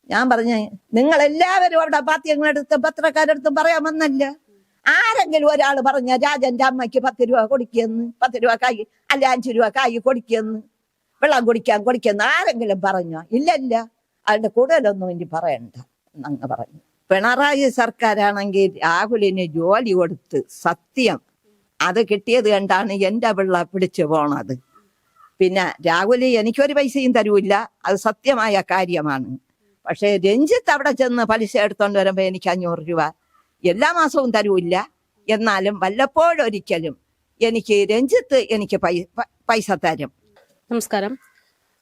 ഞാൻ പറഞ്ഞ നിങ്ങൾ എല്ലാവരും അവിടെ പാർട്ടികളെടുത്തും പത്രക്കാരെടുത്തും പറയാമെന്നല്ല. ആരെങ്കിലും ഒരാൾ പറഞ്ഞ രാജന്റെ അമ്മയ്ക്ക് 10 രൂപ കൊടുക്കിയെന്ന്, 10 രൂപ കായ് അല്ല 5 രൂപ കായ് കൊടുക്കിയെന്ന്, വെള്ളം കൊടുക്കുന്ന ആരെങ്കിലും പറഞ്ഞോ? ഇല്ലല്ല. അതിന്റെ കൂടുതലൊന്നും ഇനി പറയണ്ട എന്നങ്ങ് പറഞ്ഞു. പിണറായി സർക്കാരാണെങ്കിൽ രാഹുലിന് ജോലി കൊടുത്ത് സത്യം അത് കിട്ടിയത് കണ്ടാണ് എന്റെ പിള്ള പിടിച്ചു പോണത്. പിന്നെ രാഹുല് എനിക്കൊരു പൈസയും തരൂല്ല, അത് സത്യമായ കാര്യമാണ്. പക്ഷെ രഞ്ജിത്ത് അവിടെ ചെന്ന് പലിശ എടുത്തോണ്ട് വരുമ്പോ എനിക്ക് 500 രൂപ എല്ലാ മാസവും തരൂല്ല. എന്നാലും വല്ലപ്പോഴൊരിക്കലും എനിക്ക് രഞ്ജിത്ത് എനിക്ക് പൈസ തരും. നമസ്കാരം.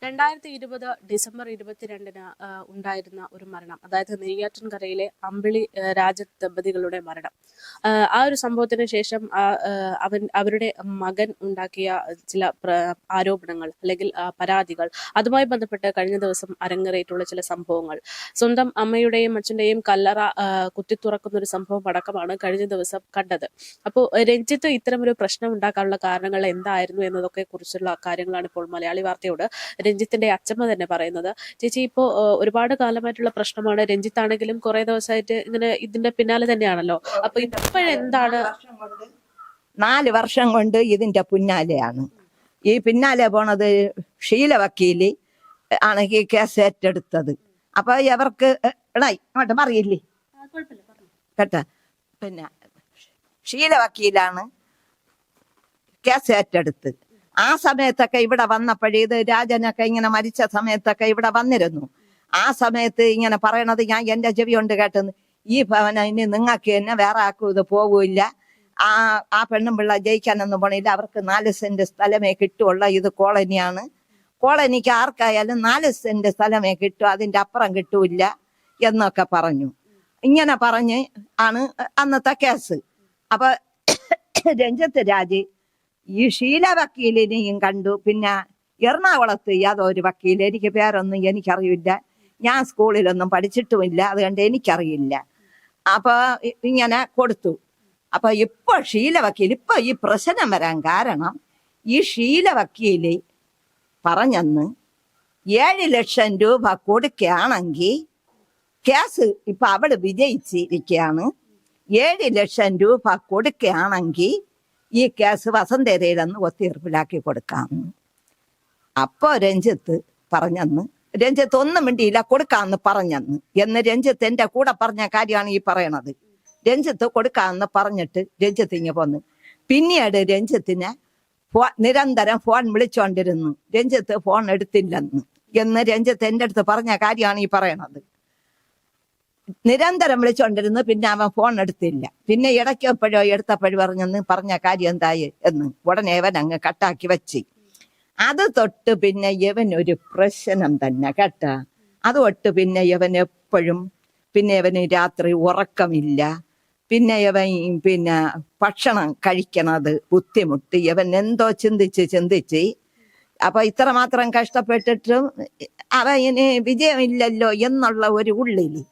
2020 ഡിസംബർ 22 ഉണ്ടായിരുന്ന ഒരു മരണം, അതായത് നെയ്യാറ്റിൻകരയിലെ അമ്പിളി രാജ ദമ്പതികളുടെ മരണം. ആ ഒരു സംഭവത്തിന് ശേഷം അവരുടെ മകൻ ഉണ്ടാക്കിയ ചില ആരോപണങ്ങൾ അല്ലെങ്കിൽ പരാതികൾ, അതുമായി ബന്ധപ്പെട്ട് കഴിഞ്ഞ ദിവസം അരങ്ങേറിയിട്ടുള്ള ചില സംഭവങ്ങൾ, സ്വന്തം അമ്മയുടെയും അച്ഛന്റെയും കല്ലറ കുത്തിത്തുറക്കുന്ന ഒരു സംഭവം അടക്കമാണ് കഴിഞ്ഞ ദിവസം കണ്ടത്. അപ്പോൾ രഞ്ജിത്ത് ഇത്തരമൊരു പ്രശ്നം ഉണ്ടാക്കാനുള്ള കാരണങ്ങൾ എന്തായിരുന്നു എന്നതൊക്കെ കുറിച്ചുള്ള കാര്യങ്ങളാണ് ഇപ്പോൾ മലയാളി വാർത്തയോട് രഞ്ജിത്തിന്റെ അച്ഛമ്മ തന്നെ പറയുന്നത്. ചേച്ചി, ഇപ്പോ ഒരുപാട് കാലമായിട്ടുള്ള പ്രശ്നമാണ്. രഞ്ജിത്ത് ആണെങ്കിലും കുറെ ദിവസമായിട്ട് ഇങ്ങനെ ഇതിന്റെ പിന്നാലെ തന്നെയാണല്ലോ. അപ്പൊ ഇപ്പോഴെന്താണ്? 4 വർഷം കൊണ്ട് ഇതിന്റെ പിന്നാലെയാണ്. ഈ പിന്നാലെ പോണത് ഷീല വക്കീല് ആണ് ഈ കേസ് ഏറ്റെടുത്തത്. അപ്പൊ ഇവർക്ക് അങ്ങോട്ട് അറിയില്ലേ കേട്ടാ. പിന്നെ ഷീല വക്കീലാണ് കേസ് ഏറ്റെടുത്ത്. ആ സമയത്തൊക്കെ ഇവിടെ വന്നപ്പോഴേ ഇത് രാജനൊക്കെ ഇങ്ങനെ മരിച്ച സമയത്തൊക്കെ ഇവിടെ വന്നിരുന്നു. ആ സമയത്ത് ഇങ്ങനെ പറയണത് ഞാൻ എന്റെ ചെവി കൊണ്ട് കേട്ടെന്ന്, ഈ ഭവന ഇനി നിങ്ങൾക്ക് തന്നെ വേറെ ആക്കും ഇത് പോകൂല്ല, ആ പെണ്ണും പിള്ള ജയിക്കാനൊന്നും പോണില്ല, അവർക്ക് 4 സെന്റ് സ്ഥലമേ കിട്ടുള്ള, ഇത് കോളനിയാണ്, കോളനിക്ക് ആർക്കായാലും 4 സെന്റ് സ്ഥലമേ കിട്ടൂ, അതിന്റെ അപ്പുറം കിട്ടൂല്ല എന്നൊക്കെ പറഞ്ഞു. ഇങ്ങനെ പറഞ്ഞ് ആണ് അന്നത്തെ കേസ്. അപ്പൊ രഞ്ജിത്ത് രാജ് ഈ ഷീല വക്കീലിനെയും കണ്ടു. പിന്നെ എറണാകുളത്ത് യാതൊരു വക്കീൽ, എനിക്ക് പേരൊന്നും എനിക്കറിയില്ല, ഞാൻ സ്കൂളിലൊന്നും പഠിച്ചിട്ടുമില്ല, അതുകൊണ്ട് എനിക്കറിയില്ല. അപ്പൊ ഇങ്ങനെ കൊടുത്തു. അപ്പൊ ഇപ്പൊ ഷീല വക്കീൽ, ഇപ്പൊ ഈ പ്രശ്നം വരാൻ കാരണം ഈ ഷീല വക്കീല് പറഞ്ഞെന്ന് 7 ലക്ഷം രൂപ കൊടുക്കുകയാണെങ്കിൽ കേസ് ഇപ്പൊ അവള് വിജയിച്ചിരിക്കുകയാണ്, 7 ലക്ഷം രൂപ കൊടുക്കുകയാണെങ്കിൽ ഈ കേസ് വസന്തരയിലെന്ന് ഒത്തീർപ്പിലാക്കി കൊടുക്കാം. അപ്പോ രഞ്ജിത്ത് പറഞ്ഞെന്ന്, രഞ്ജിത്ത് ഒന്നും മിണ്ടിയില്ല, കൊടുക്കാമെന്ന് പറഞ്ഞെന്ന് എന്ന് രഞ്ജിത്ത് എന്റെ കൂടെ പറഞ്ഞ കാര്യമാണ് ഈ പറയണത്. രഞ്ജിത്ത് കൊടുക്കാമെന്ന് പറഞ്ഞിട്ട് രഞ്ജിത്ത് ഇങ്ങനെ പോന്ന്. പിന്നീട് രഞ്ജിത്തിനെ നിരന്തരം ഫോൺ വിളിച്ചോണ്ടിരുന്നു, രഞ്ജിത്ത് ഫോൺ എടുത്തില്ലെന്ന് എന്ന് രഞ്ജിത്ത് എന്റെ അടുത്ത് പറഞ്ഞ കാര്യമാണ് ഈ പറയണത്. നിരന്തരം വിളിച്ചോണ്ടിരുന്നു, പിന്നെ അവൻ ഫോൺ എടുത്തില്ല. പിന്നെ ഇടയ്ക്കെപ്പോഴോ എടുത്തപ്പോഴും പറഞ്ഞ കാര്യം എന്തായി എന്ന് ഉടനെ അവൻ അങ്ങ് കട്ടാക്കി വെച്ച്. അത് തൊട്ട് പിന്നെ ഇവനൊരു പ്രശ്നം തന്നെ കേട്ടാ. അത് തൊട്ട് പിന്നെ ഇവൻ എപ്പോഴും, പിന്നെ ഇവന് രാത്രി ഉറക്കമില്ല, പിന്നെ ഇവൻ പിന്നെ ഭക്ഷണം കഴിക്കണത് ബുദ്ധിമുട്ട്, ഇവൻ എന്തോ ചിന്തിച്ച് അപ്പൊ ഇത്രമാത്രം കഷ്ടപ്പെട്ടിട്ടും അവന് വിജയമില്ലല്ലോ എന്നുള്ള ഒരു ഉള്ളില്.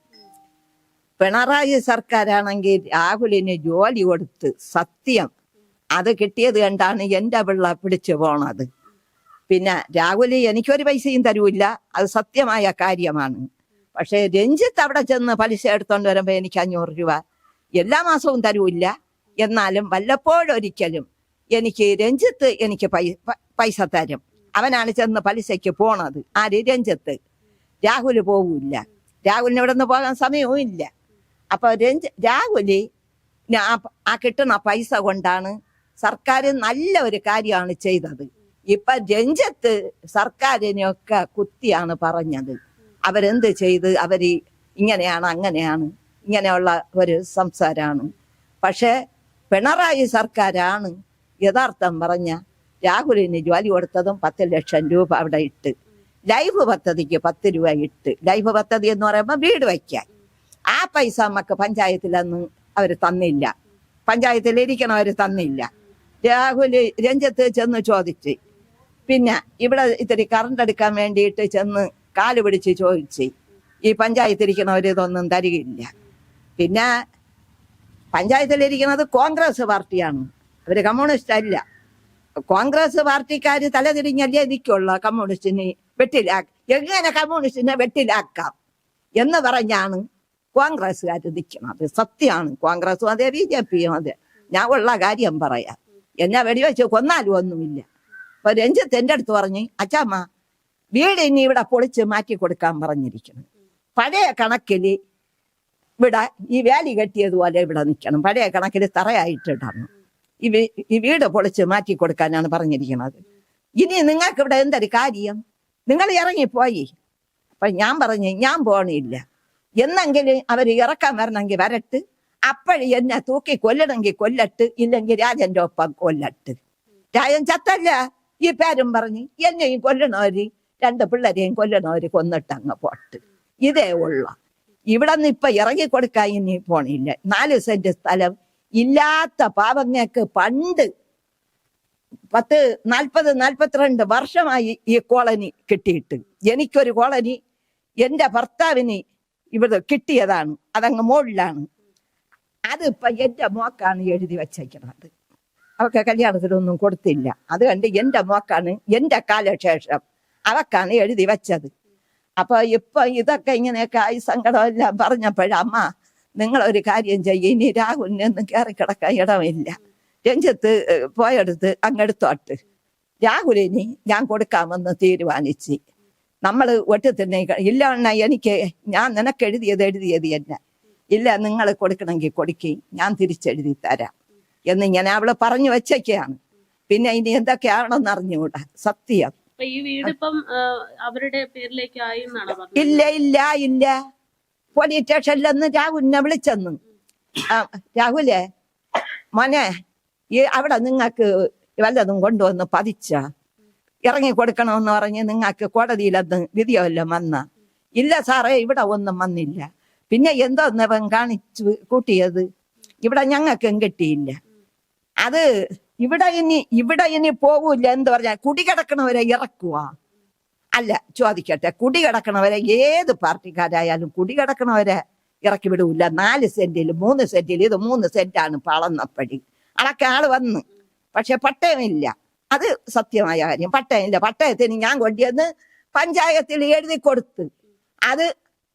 പിണറായി സർക്കാരാണെങ്കിൽ രാഹുലിന് ജോലി കൊടുത്ത് സത്യം അത് കിട്ടിയത് കണ്ടാണ് എന്റെ പിള്ള പിടിച്ചു പോണത്. പിന്നെ രാഹുല് എനിക്കൊരു പൈസയും തരൂല്ല, അത് സത്യമായ കാര്യമാണ്. പക്ഷെ രഞ്ജിത്ത് അവിടെ ചെന്ന് പലിശ എടുത്തോണ്ട് വരുമ്പോ എനിക്ക് 500 രൂപ എല്ലാ മാസവും തരൂല്ല. എന്നാലും വല്ലപ്പോഴൊരിക്കലും എനിക്ക് രഞ്ജിത്ത് എനിക്ക് പൈസ തരും. അവനാണ് ചെന്ന് പലിശയ്ക്ക് പോണത്. ആര്? രഞ്ജിത്ത്. രാഹുല് പോകൂല്ല, രാഹുലിന് ഇവിടെ നിന്ന് പോകാൻ സമയവും ഇല്ല. അപ്പൊ രാഹുല് ആ കിട്ടുന്ന പൈസ കൊണ്ടാണ് സർക്കാർ നല്ല ഒരു കാര്യമാണ് ചെയ്തത്. ഇപ്പൊ രഞ്ജിത്ത് സർക്കാരിനെയൊക്കെ കുത്തിയാണ് പറഞ്ഞത്. അവരെന്ത് ചെയ്ത്, അവര് ഇങ്ങനെയാണ് അങ്ങനെയാണ് ഇങ്ങനെയുള്ള ഒരു സംസാരമാണ്. പക്ഷെ പിണറായി സർക്കാരാണ് യഥാർത്ഥം പറഞ്ഞ രാഹുലിന് ജോലി കൊടുത്തതും 10 ലക്ഷം രൂപ അവിടെ ഇട്ട്, ലൈഫ് പദ്ധതിക്ക് 10 രൂപ ഇട്ട്. ലൈഫ് പദ്ധതി എന്ന് പറയുമ്പോൾ വീട് വയ്ക്കാൻ. ആ പൈസ നമുക്ക് പഞ്ചായത്തിലൊന്നും അവര് തന്നില്ല, പഞ്ചായത്തിലിരിക്കണവര് തന്നില്ല. രഞ്ജിത്ത് ചെന്ന് ചോദിച്ച്, പിന്നെ ഇവിടെ ഇത്തിരി കറണ്ട് എടുക്കാൻ വേണ്ടിയിട്ട് ചെന്ന് കാല് പിടിച്ച് ചോദിച്ച്, ഈ പഞ്ചായത്തിരിക്കണവര് ഇതൊന്നും തരികയില്ല. പിന്നെ പഞ്ചായത്തിലിരിക്കുന്നത് കോൺഗ്രസ് പാർട്ടിയാണ്, അവര് കമ്മ്യൂണിസ്റ്റ് അല്ല. കോൺഗ്രസ് പാർട്ടിക്കാര് തലതിരിഞ്ഞല്ലേ നിൽക്കുള്ള. കമ്മ്യൂണിസ്റ്റിനെ എങ്ങനെ കമ്മ്യൂണിസ്റ്റിനെ വെട്ടിലാക്കാം എന്ന് പറഞ്ഞാണ് കോൺഗ്രസ്സുകാർ നിൽക്കുന്നത്. സത്യമാണ്. കോൺഗ്രസും അതെ, BJPയും അതെ. ഞാൻ ഉള്ള കാര്യം പറയാം. എന്നെ വെടിവെച്ച് കൊന്നാലും ഒന്നുമില്ല. അപ്പൊ രഞ്ജിത്ത് എൻ്റെ അടുത്ത് പറഞ്ഞ്, അച്ചാമ്മ വീട് ഇനി ഇവിടെ പൊളിച്ച് മാറ്റി കൊടുക്കാൻ പറഞ്ഞിരിക്കണം. പഴയ കണക്കിൽ ഇവിടെ ഈ വേലി കെട്ടിയതുപോലെ ഇവിടെ നിൽക്കണം. പഴയ കണക്കിൽ തറയായിട്ടിടണം. ഈ വീട് പൊളിച്ച് മാറ്റി കൊടുക്കാനാണ് പറഞ്ഞിരിക്കുന്നത്. ഇനി നിങ്ങൾക്ക് ഇവിടെ എന്തൊരു കാര്യം? നിങ്ങൾ ഇറങ്ങിപ്പോയി. അപ്പൊ ഞാൻ പറഞ്ഞു, ഞാൻ പോണില്ല. എന്നെങ്കിലും അവർ ഇറക്കാൻ വരണമെങ്കിൽ വരട്ട്. അപ്പോഴും എന്നെ തൂക്കി കൊല്ലണമെങ്കിൽ കൊല്ലട്ട്, ഇല്ലെങ്കിൽ രാജന്റെ ഒപ്പം കൊല്ലട്ട്. രാജൻ ചത്തല്ല ഈ പേരും പറഞ്ഞ് എന്നെയും കൊല്ലണവര്, 2 പിള്ളേരെയും കൊല്ലണവര് കൊന്നിട്ട് അങ്ങ് പോട്ട്. ഇതേ ഉള്ള. ഇവിടെ നിന്ന് ഇപ്പൊ ഇറങ്ങിക്കൊടുക്കാൻ ഇനി പോണില്ല. 4 സെന്റ് സ്ഥലം ഇല്ലാത്ത പാവങ്ങൾക്ക് പണ്ട് 40-42 വർഷമായി ഈ കോളനി കിട്ടിയിട്ട്. എനിക്കൊരു കോളനി എന്റെ ഭർത്താവിന് ഇവിടെ കിട്ടിയതാണ്. അതങ്ങ് മുകളിലാണ്. അതിപ്പോ എന്റെ മോക്കാണ് എഴുതി വച്ചേക്കുന്നത്. അവർക്ക് കല്യാണത്തിനൊന്നും കൊടുത്തില്ല. അത് കണ്ട് എന്റെ മോക്കാണ്, എന്റെ കാലശേഷം അവക്കാണ് എഴുതി വെച്ചത്. അപ്പൊ ഇപ്പൊ ഇതൊക്കെ ഇങ്ങനെയൊക്കെ ആയി സങ്കടമെല്ലാം പറഞ്ഞപ്പോഴമ്മ, നിങ്ങളൊരു കാര്യം ചെയ്യും, ഇനി രാഹുലിനൊന്നും കയറി കിടക്കാൻ ഇടമില്ല. രഞ്ജിത്ത് പോയെടുത്ത് അങ്ങെടുത്തോട്ട്. രാഹുലിന് ഞാൻ കൊടുക്കാമെന്ന് തീരുമാനിച്ച്. നമ്മൾ ഒറ്റത്തന്നെ ഇല്ല എണ്ണ, എനിക്ക് ഞാൻ നിനക്ക് എഴുതിയത് തന്നെ. ഇല്ല, നിങ്ങൾ കൊടുക്കണമെങ്കിൽ കൊടുക്കുകയും ഞാൻ തിരിച്ചെഴുതി തരാം എന്നിങ്ങനെ അവള് പറഞ്ഞു വെച്ചൊക്കെയാണ്. പിന്നെ ഇനി എന്തൊക്കെയാണെന്ന് അറിഞ്ഞുകൂടാ. സത്യം. ഈ വീട് ഇപ്പം അവരുടെ പേരിലേക്ക് ആയി എന്നാണ് പറഞ്ഞത്? ഇല്ല. പോലീസ് സ്റ്റേഷനിലെന്ന് രാഹുലിനെ വിളിച്ചെന്ന്, രാഹുലേ മോനെ, ഈ അവിടെ നിങ്ങൾക്ക് വല്ലതും കൊണ്ടുവന്ന് പതിച്ച ഇറങ്ങി കൊടുക്കണമെന്ന് പറഞ്ഞ് നിങ്ങൾക്ക് കോടതിയിലന്ന് വിധിയല്ലോ വന്ന? ഇല്ല സാറേ, ഇവിടെ ഒന്നും വന്നില്ല. പിന്നെ എന്തോന്നവൻ കാണിച്ചു കൂട്ടിയത്? ഇവിടെ ഞങ്ങൾക്കും കിട്ടിയില്ല. അത് ഇവിടെ ഇനി പോകൂല എന്ന് പറഞ്ഞാൽ കുടികിടക്കണവരെ ഇറക്കുക അല്ല. ചോദിക്കട്ടെ, കുടികിടക്കണവരെ ഏത് പാർട്ടിക്കാരായാലും കുടികിടക്കണവരെ ഇറക്കി വിടൂല. 4 സെന്റിൽ 3 സെന്റിൽ, ഇത് 3 സെന്റാണ് പളന്നപ്പടി. അളക്കെ ആള് വന്ന്, പക്ഷെ പട്ടയമില്ല. അത് സത്യമായ കാര്യം. പട്ടയമില്ല. പട്ടയത്തിന് ഞാൻ കൊണ്ടുവന്ന് പഞ്ചായത്തിൽ എഴുതി കൊടുത്ത്, അത്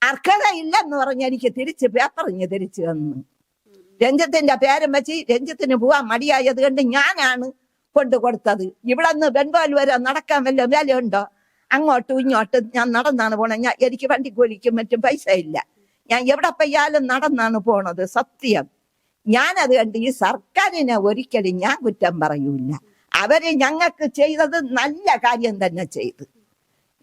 അർഹതയില്ലെന്ന് പറഞ്ഞ് എനിക്ക് പേപ്പറിഞ്ഞ് തിരിച്ചു തന്നു. രഞ്ജിത്തിന്റെ പേരും വെച്ച് രഞ്ജിത്തിന് പോവാൻ മടിയായത് കൊണ്ട് ഞാനാണ് കൊണ്ടു കൊടുത്തത്. ഇവിടെ നിന്ന് ബംഗാൾ വരെ നടക്കാൻ വല്ല വിലയുണ്ടോ? അങ്ങോട്ടും ഇങ്ങോട്ടും ഞാൻ നടന്നാണ് പോണത്. എനിക്ക് വണ്ടിക്കൂലിക്കും മറ്റും പൈസ ഇല്ല. ഞാൻ എവിടെ പോയാലും നടന്നാണ് പോണത്. സത്യം. ഞാനത് കണ്ട് ഈ സർക്കാരിനെ ഒരിക്കലും ഞാൻ കുറ്റം പറയൂല. അവര് ഞങ്ങൾക്ക് ചെയ്തത് നല്ല കാര്യം തന്നെ ചെയ്ത്.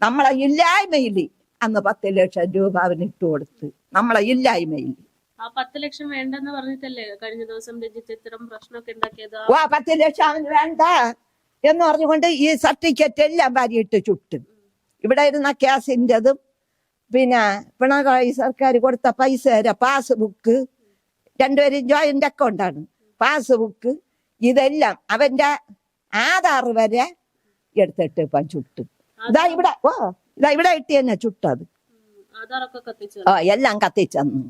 നമ്മളെ ഇല്ലായ്മയിൽ അന്ന് 10 ലക്ഷം രൂപ അവന് ഇട്ട് കൊടുത്ത്. നമ്മളെ ഇല്ലായ്മയിൽ ആ 10 ലക്ഷം വേണ്ടെന്ന് പറഞ്ഞിട്ടല്ലേ കഴിഞ്ഞ ദിവസം രഞ്ജിത്ത് ഇത്തരം പ്രശ്നമൊക്കെ ഉണ്ടാക്കിയത്? 10 ലക്ഷം അവന് വേണ്ട എന്ന് പറഞ്ഞുകൊണ്ട് ഈ സർട്ടിഫിക്കറ്റ് എല്ലാം വാരിയിട്ട് ചുട്ട്. ഇവിടെ ഇരുന്ന ഗ്യാസിൻ്റെതും പിന്നെ പിണറായി സർക്കാർ കൊടുത്ത പൈസ, പാസ്ബുക്ക്, 2 പേരും ജോയിന്റ് അക്കൗണ്ടാണ്, പാസ്ബുക്ക്, ഇതെല്ലാം അവന്റെ ആധാർ വരെ എടുത്തിട്ട് ഇപ്പം ചുട്ട്. ഇതാ ഇവിടെ ഇട്ടി തന്നെ ചുട്ടത്. എല്ലാം കത്തിച്ചെന്ന്.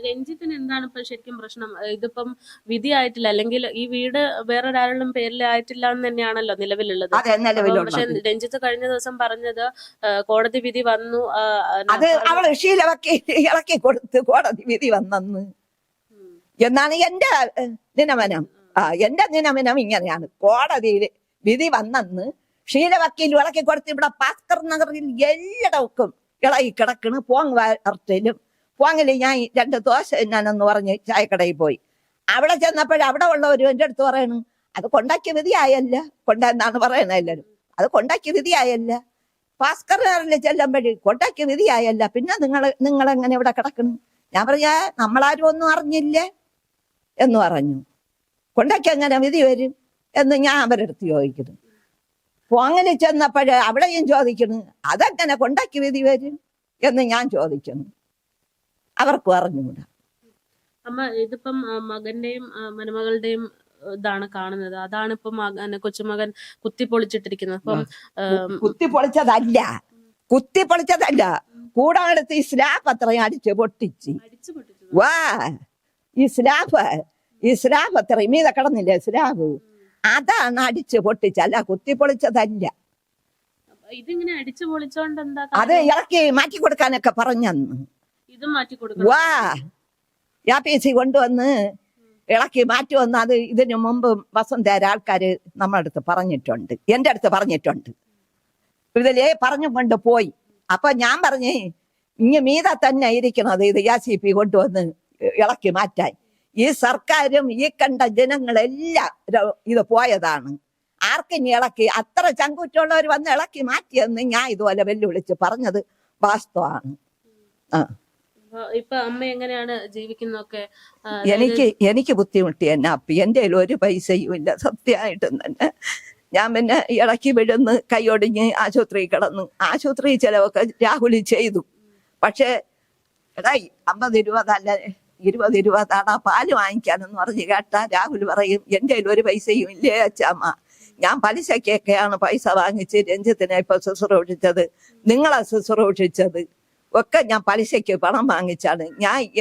രഞ്ജിത്തിന് എന്താണ് ഇപ്പൊ ശരിക്കും പ്രശ്നം? ഇതിപ്പം വിധിയായിട്ടില്ല, അല്ലെങ്കിൽ ഈ വീട് വേറൊരാളും പേരിലായിട്ടില്ല എന്ന് തന്നെയാണല്ലോ നിലവിലുള്ളത്. പക്ഷെ രഞ്ജിത്ത് കഴിഞ്ഞ ദിവസം പറഞ്ഞത് കോടതി വിധി വന്നു, അത് അവള് ഇളക്കി കൊടുത്ത് കോടതി വിധി വന്നെന്ന് എന്നാണ് എന്റെ നിഗമനം. എന്റെ നിഗമനം ഇങ്ങനെയാണ്. കോടതിയിൽ വിധി വന്നെന്ന് ഷീലവക്കീൽ ഇളക്കി കൊടുത്ത് ഇവിടെ ഭാസ്കർ നഗറിൽ എല്ലായിടക്കും ഇളകി കിടക്കണ്. പോങ്ങിലും ഞാൻ 2 ദോശ എന്നാനെന്ന് പറഞ്ഞ് ചായക്കടയിൽ പോയി. അവിടെ ചെന്നപ്പോഴവിടെ ഉള്ളവർ എൻ്റെ അടുത്ത് പറയണു, അത് കൊണ്ടാക്കിയ വിധിയായല്ല. കൊണ്ടെന്നാണ് പറയണത് എല്ലാവരും. അത് കൊണ്ടാക്കിയ വിധിയായല്ല. ഭാസ്കർ നഗറിൽ ചെല്ലുമ്പോഴേ കൊണ്ടാക്കിയ വിധിയായല്ല. പിന്നെ നിങ്ങളെങ്ങനെ ഇവിടെ കിടക്കണു? ഞാൻ പറയാ, നമ്മളാരും ഒന്നും അറിഞ്ഞില്ലേ എന്ന് പറഞ്ഞു. കൊണ്ടാക്കി എങ്ങനെ വിധി വരും എന്ന് ഞാൻ അവരെടുത്ത് ചോദിക്കുന്നു. പോങ്ങനെ ചെന്നപ്പോഴേ അവിടെയും ചോദിക്കുന്നു, അതെങ്ങനെ കൊണ്ടാക്കി വിധി വരും എന്ന് ഞാൻ ചോദിക്കുന്നു. അവർക്ക് അറിഞ്ഞുകൂടാ. അമ്മ, ഇതിപ്പം മകന്റെയും മരുമകളുടെയും ഇതാണ് കാണുന്നത്. അതാണ് ഇപ്പം കൊച്ചുമകൻ കുത്തിപ്പൊളിച്ചിട്ടിരിക്കുന്നത്. അപ്പം കുത്തിപ്പൊളിച്ചതല്ല, കൂടാടുത്ത് ഈ സ്ലാബ് അത്രയും അടിച്ച് പൊട്ടിച്ച്. ഈ സ്ലാബ് അത്രയും മീത കിടന്നില്ലേ സ്ലാബ്, അതാണ് അടിച്ച് പൊട്ടിച്ചല്ല, കുത്തിപ്പൊളിച്ചതല്ല. ഇതിങ്ങനെ അടിച്ചു പൊളിച്ചോണ്ട് എന്താ? അത് ഇറക്കി മാറ്റി കൊടുക്കാനൊക്കെ പറഞ്ഞന്ന്. ഇതും മാറ്റി കൊടുക്കണം. വാ യാപീസി കൊണ്ടുവന്ന് ഇളക്കി മാറ്റുമെന്ന് അത് ഇതിനു മുമ്പ് വസന്തേര ആൾക്കാര് നമ്മുടെ അടുത്ത് പറഞ്ഞിട്ടുണ്ട്, എന്റെ അടുത്ത് പറഞ്ഞിട്ടുണ്ട്. ഇതിലേ പറഞ്ഞു കൊണ്ട് പോയി. അപ്പൊ ഞാൻ പറഞ്ഞേ ഇങ്ങ മീത തന്നെ ഇരിക്കണത് ഇത് യാസിപി കൊണ്ടുവന്ന് ഇളക്കി മാറ്റാൻ. ഈ സർക്കാരും ഈ കണ്ട ജനങ്ങളെല്ലാം ഇത് പോയതാണ്. ആർക്കിനി ഇളക്കി അത്ര ചങ്കൂറ്റുള്ളവർ വന്ന് ഇളക്കി മാറ്റിയെന്ന് ഞാൻ ഇതുപോലെ വെല്ലുവിളിച്ച് പറഞ്ഞത് വാസ്തവമാണ്. ഇപ്പൊ അമ്മ എങ്ങനെയാണ് ജീവിക്കുന്നതൊക്കെ? എനിക്ക് ബുദ്ധിമുട്ടി തന്നെ അപ്പി. എന്റെ കയ്യിൽ ഒരു പൈസയും ഇല്ല സത്യമായിട്ടും തന്നെ. ഞാൻ പിന്നെ ഇളക്കി വിടുന്ന് കൈയൊടിഞ്ഞ് ആശുപത്രി കിടന്നു. ആശുപത്രി ചെലവൊക്കെ രാഹുൽ ചെയ്തു. പക്ഷെ എടാ 50 രൂപ അല്ല 20 രൂപ താടാ പാല് വാങ്ങിക്കാനെന്ന് പറഞ്ഞ് കേട്ടാ രാഹുൽ പറയും എന്റെ കയ്യിൽ ഒരു പൈസയും ഇല്ലേ അച്ഛമ്മ, ഞാൻ പലിശക്കൊക്കെയാണ് പൈസ വാങ്ങിച്ച് രഞ്ജിത്തിനെ ഇപ്പൊ ശുശ്രൂഷിച്ചത്, നിങ്ങളെ ശുശ്രൂഷിച്ചത് ഒക്കെ ഞാൻ പലിശയ്ക്ക് പണം വാങ്ങിച്ചാണ്.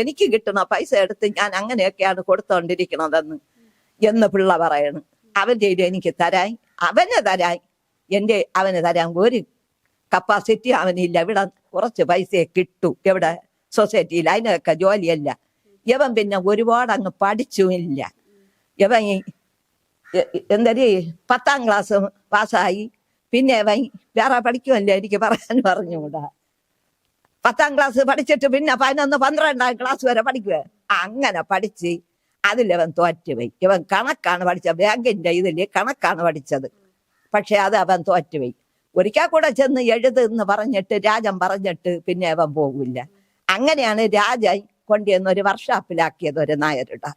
എനിക്ക് കിട്ടുന്ന പൈസ എടുത്ത് ഞാൻ അങ്ങനെയൊക്കെയാണ് കൊടുത്തോണ്ടിരിക്കണതെന്ന് എന്ന് പിള്ള പറയണ്. അവന്റെ എനിക്ക് തരാൻ അവന് തരാൻ ഒരു കപ്പാസിറ്റി അവനില്ല. ഇവിടെ കുറച്ച് പൈസയെ കിട്ടൂ എവിടെ സൊസൈറ്റിയിൽ, അതിനൊക്കെ ജോലിയല്ല. ഇവൻ പിന്നെ ഒരുപാട് അങ്ങ് പഠിച്ചുമില്ല. ഇവൻ എന്തായാലും 10ാം ക്ലാസ് പാസ്സായി. പിന്നെ ഇവൻ വേറെ പഠിക്കുമല്ല, എനിക്ക് പറയാൻ പറഞ്ഞുകൂടാ. 10ാം ക്ലാസ് പഠിച്ചിട്ട് പിന്നെ 11, 12ാം ക്ലാസ് വരെ പഠിക്കുക. അങ്ങനെ പഠിച്ച് അതിലവൻ തോറ്റുപോയി. ഇവൻ കണക്കാണ് പഠിച്ചത്, ബാങ്കിന്റെ ഇതില് കണക്കാണ് പഠിച്ചത്. പക്ഷെ അത് അവൻ തോറ്റുപോയി. ഒരിക്കൽ കൂടെ ചെന്ന് എഴുതെന്ന് പറഞ്ഞിട്ട് രാജൻ പറഞ്ഞിട്ട് പിന്നെ അവൻ പോകില്ല. അങ്ങനെയാണ് രാജൻ കൊണ്ടുവന്ന് ഒരു വർക്ക്ഷോപ്പിലാക്കിയത് ഒരു നായരുടെ.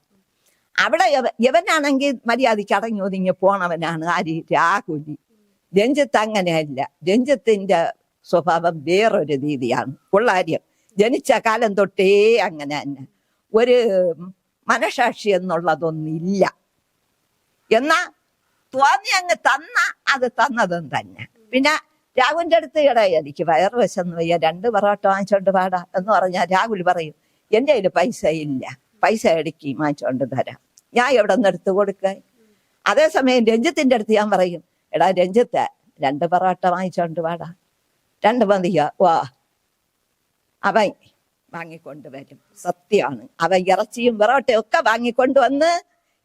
അവിടെ ഇവനാണെങ്കിൽ മര്യാദയ്ക്ക് അടങ്ങി ഒതുങ്ങി പോണവനാണ്. ആര്? രാഹുലി. രഞ്ജിത്ത് അങ്ങനെയല്ല. രഞ്ജിത്തിന്റെ സ്വഭാവം വേറൊരു രീതിയാണ്. ഉള്ളാര്യം ജനിച്ച കാലം തൊട്ടേ അങ്ങനെ തന്നെ. ഒരു മനസാക്ഷി എന്നുള്ളതൊന്നില്ല. എന്നാ തോന്നി അങ്ങ് തന്ന അത് തന്നതും തന്നെ. പിന്നെ രാഹുലിന്റെ അടുത്ത് എനിക്ക് വയറ് വശന്ന് വയ്യ 2 പൊറോട്ട വാങ്ങിച്ചോണ്ട് പാടാ എന്ന് പറഞ്ഞാൽ രാഹുൽ പറയും എന്റെ കയ്യിൽ പൈസ ഇല്ല, പൈസ ഇടയ്ക്ക് വാങ്ങിച്ചോണ്ട് തരാം, ഞാൻ എവിടെ നിന്ന് എടുത്ത് കൊടുക്കാൻ. അതേസമയം രഞ്ജിത്തിന്റെ അടുത്ത് ഞാൻ പറയും എടാ രഞ്ജിത്ത് 2 പൊറോട്ട വാങ്ങിച്ചോണ്ട് പാടാ, 2 മതിയാ വാ. അവൻ വാങ്ങിക്കൊണ്ടുവരും. സത്യമാണ്. അവൻ ഇറച്ചിയും പൊറോട്ടയും ഒക്കെ വാങ്ങിക്കൊണ്ടുവന്ന്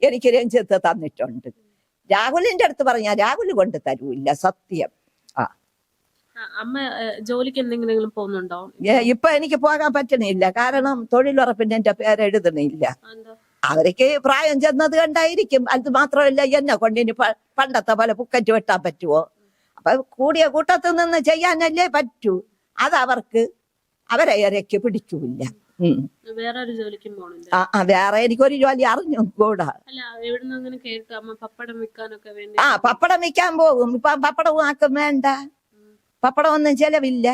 എനിക്ക് രഞ്ജിത്ത് തന്നിട്ടുണ്ട്. രാഹുലിന്റെ അടുത്ത് പറഞ്ഞാൽ രാഹുൽ കൊണ്ട് തരൂല്ല. സത്യം. അമ്മ ജോലിക്ക് എന്തെങ്കിലും പോകുന്നുണ്ടോ? ഇപ്പൊ എനിക്ക് പോകാൻ പറ്റണില്ല. കാരണം തൊഴിലുറപ്പിന്റെ എന്റെ പേര് എഴുതണില്ല. അവർക്ക് പ്രായം ചെന്നത് കണ്ടായിരിക്കും. അത് മാത്രമല്ല എന്നെ കൊണ്ടിനി പണ്ടത്തെ പോലെ പുക്കറ്റ് വെട്ടാൻ പറ്റുമോ? അപ്പൊ കൂടിയ കൂട്ടത്തിൽ നിന്ന് ചെയ്യാനല്ലേ പറ്റൂ. അത് അവരെ ഇരയ്ക്ക് പിടിക്കൂല. വേറൊരു ജോലിക്കും പോണില്ല. വേറെ എനിക്കൊരു ജോലി അറിഞ്ഞു കൂടാ. പപ്പടം വിൽക്കാൻ പോകും. ഇപ്പൊ പപ്പടവും ആക്കും വേണ്ട. പപ്പടം ഒന്നും ചെലവില്ല.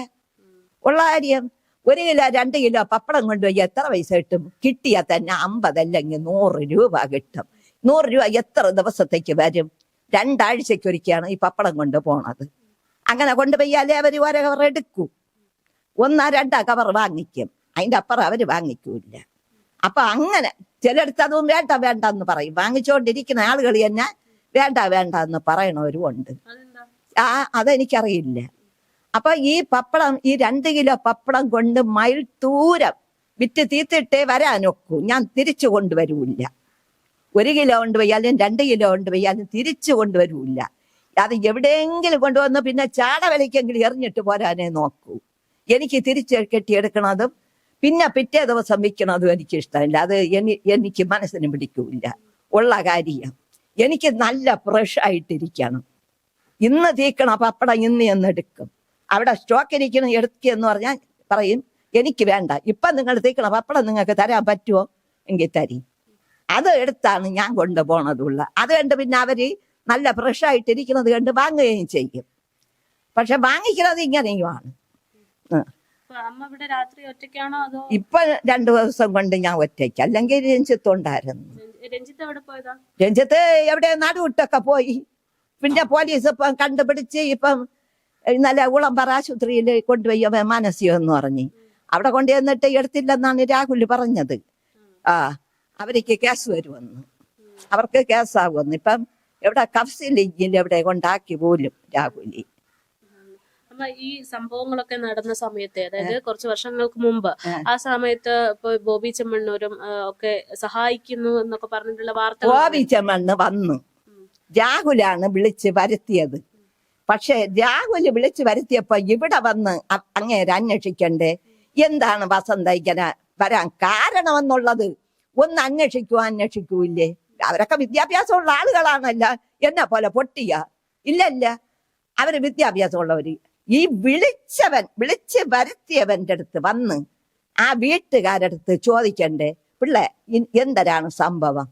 ഉള്ള കാര്യം 1 കിലോ 2 കിലോ പപ്പടം കൊണ്ടുപോയി എത്ര പൈസ കിട്ടും? കിട്ടിയാൽ തന്നെ 50 അല്ലെങ്കിൽ 100 രൂപ കിട്ടും. 100 രൂപ എത്ര ദിവസത്തേക്ക് വരും? 2 ആഴ്ചക്കൊരിക്കലാണ് ഈ പപ്പടം കൊണ്ട് പോണത്. അങ്ങനെ കൊണ്ടുപോയാലേ അവര് ഓരോ കവർ എടുക്കൂ. 1, 2 കവർ വാങ്ങിക്കും. അതിന്റെ അപ്പുറം അവര് വാങ്ങിക്കൂല. അപ്പൊ അങ്ങനെ ചിലടത്ത് അതും വേണ്ട എന്ന് പറയും. വാങ്ങിച്ചുകൊണ്ടിരിക്കുന്ന ആളുകൾ തന്നെ വേണ്ട എന്ന് പറയണവരും ഉണ്ട്. അതെനിക്കറിയില്ല. അപ്പൊ ഈ പപ്പടം ഈ 2 കിലോ പപ്പടം കൊണ്ട് മൈൽ ദൂരം വിറ്റ് തീർത്തിട്ടേ വരാനൊക്കൂ. ഞാൻ തിരിച്ചു കൊണ്ടുവരൂല്ല. 1 കിലോ കൊണ്ടുപോയാലും 2 കിലോ കൊണ്ടുപോയാലും തിരിച്ചു കൊണ്ടുവരൂല്ല. അത് എവിടെയെങ്കിലും കൊണ്ടുവന്ന് പിന്നെ ചാടവലയ്ക്കെങ്കിലും എറിഞ്ഞിട്ട് പോരാനേ നോക്കൂ. എനിക്ക് തിരിച്ച് കെട്ടിയെടുക്കണതും പിന്നെ പിറ്റേ ദിവസം വിൽക്കണതും എനിക്ക് ഇഷ്ടമില്ല. അത് എനിക്ക് മനസ്സിന് പിടിക്കൂല. ഉള്ള കാര്യം എനിക്ക് നല്ല ഫ്രഷ് ആയിട്ടിരിക്കണം. ഇന്ന് തീക്കണ പപ്പടം ഇന്ന് എടുക്കും. അവിടെ സ്റ്റോക്ക് ഇരിക്കണം എടുക്കുകയെന്ന് പറഞ്ഞാൽ പറയും എനിക്ക് വേണ്ട, ഇപ്പം നിങ്ങൾ തീക്കണ പപ്പടം നിങ്ങൾക്ക് തരാൻ പറ്റുമോ? എങ്കിൽ തരി. അത് എടുത്താണ് ഞാൻ കൊണ്ടുപോണതുള്ള. അത് കണ്ട് പിന്നെ അവര് നല്ല ഫ്രഷ് ആയിട്ടിരിക്കുന്നത് കണ്ട് വാങ്ങുകയും ചെയ്യും. പക്ഷെ വാങ്ങിക്കുന്നത് ഇങ്ങനെയുമാണ്. ഇപ്പൊ 2 ദിവസം കൊണ്ട് ഞാൻ ഒറ്റയ്ക്ക്. അല്ലെങ്കിൽ രഞ്ജിത്തുണ്ടായിരുന്നു. രഞ്ജിത്ത് എവിടെ നടുവിട്ടൊക്കെ പോയി. പിന്നെ പോലീസ് ഇപ്പം കണ്ടുപിടിച്ച് ഇപ്പം ഇന്നലെ ഉളമ്പറ ആശുപത്രിയിൽ കൊണ്ടുപോയി മാനസികം എന്ന് പറഞ്ഞ് അവിടെ കൊണ്ടുവന്നിട്ട് എടുത്തില്ലെന്നാണ് രാഹുൽ പറഞ്ഞത്. അവർക്ക് കേസ് വരുമെന്ന്, അവർക്ക് കേസാകുമെന്ന്. ഇപ്പം എവിടെ കൗൺസിലിംഗിൽ എവിടെ കൊണ്ടാക്കി പോലും രാഹുലി. അമ്മ ഈ സംഭവങ്ങളൊക്കെ നടന്ന സമയത്ത്, അതായത് കുറച്ച് വർഷങ്ങൾക്ക് മുമ്പ്, ആ സമയത്ത് ഇപ്പൊ ബോബി ചെമ്മണ്ണൂരും ഒക്കെ സഹായിക്കുന്നു എന്നൊക്കെ പറഞ്ഞിട്ടുള്ള വാർത്ത. ബോബി ചെമ്മണ്ണ് വന്നു, രാഹുലാണ് വിളിച്ച് വരുത്തിയത്. പക്ഷെ രാഹുല് വിളിച്ചു വരുത്തിയപ്പോ ഇവിടെ വന്ന് അങ്ങേര് അന്വേഷിക്കണ്ടേ എന്താണ് വസന്ത ഇങ്ങനെ വരാൻ കാരണമെന്നുള്ളത് ഒന്ന് അന്വേഷിക്കൂല്ലേ? അവരൊക്കെ വിദ്യാഭ്യാസമുള്ള ആളുകളാണല്ല, എന്നെ പോലെ പൊട്ടിയ ഇല്ലല്ല, അവര് വിദ്യാഭ്യാസമുള്ളവര്. ഈ വിളിച്ച് വരുത്തിയവന്റെ അടുത്ത് വന്ന് ആ വീട്ടുകാരടുത്ത് ചോദിക്കണ്ടേ പിള്ളേ എന്തരാണ് സംഭവം?